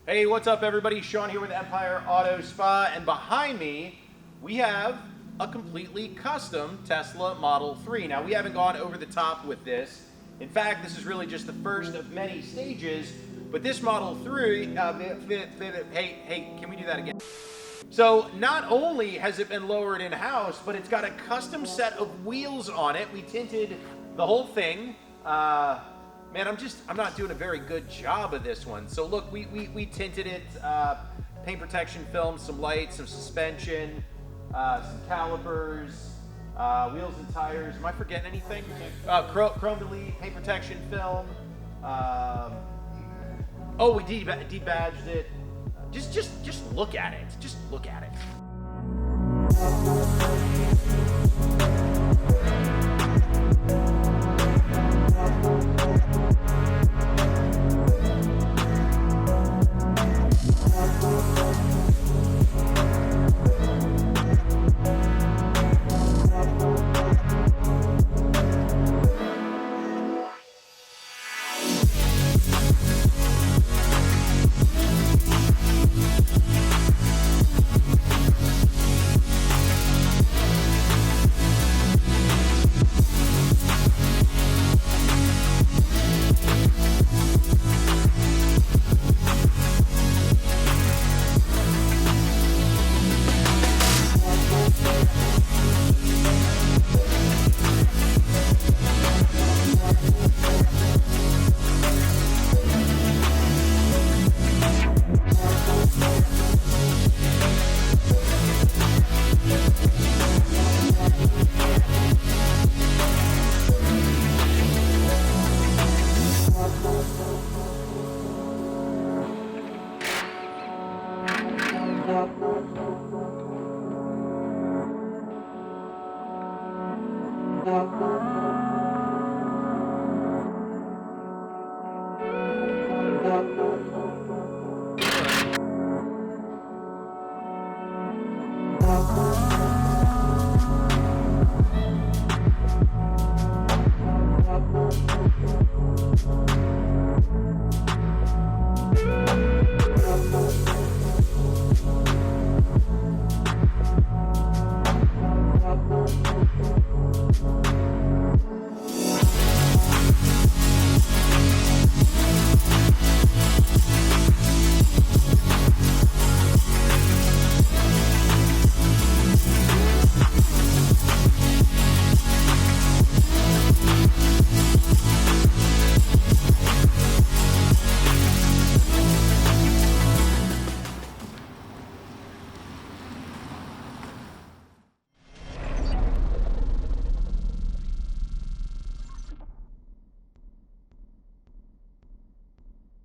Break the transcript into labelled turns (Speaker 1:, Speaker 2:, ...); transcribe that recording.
Speaker 1: Hey, what's up everybody? Sean here with Empire Auto Spa, and behind me we have a completely custom Tesla Model 3. Now, we haven't gone over the top with this. In fact, this is really just the first of many stages, but this Model 3, hey, can we do that again? So not only has it been lowered in-house, but it's got a custom set of wheels on it. We tinted the whole thing. Man, I'm not doing a very good job of this one. So look, we tinted it, paint protection film, some lights, some suspension, some calipers, wheels and tires. Am I forgetting anything? Chrome delete, paint protection film. Oh, we debadged it. Just look at it. Just look at it.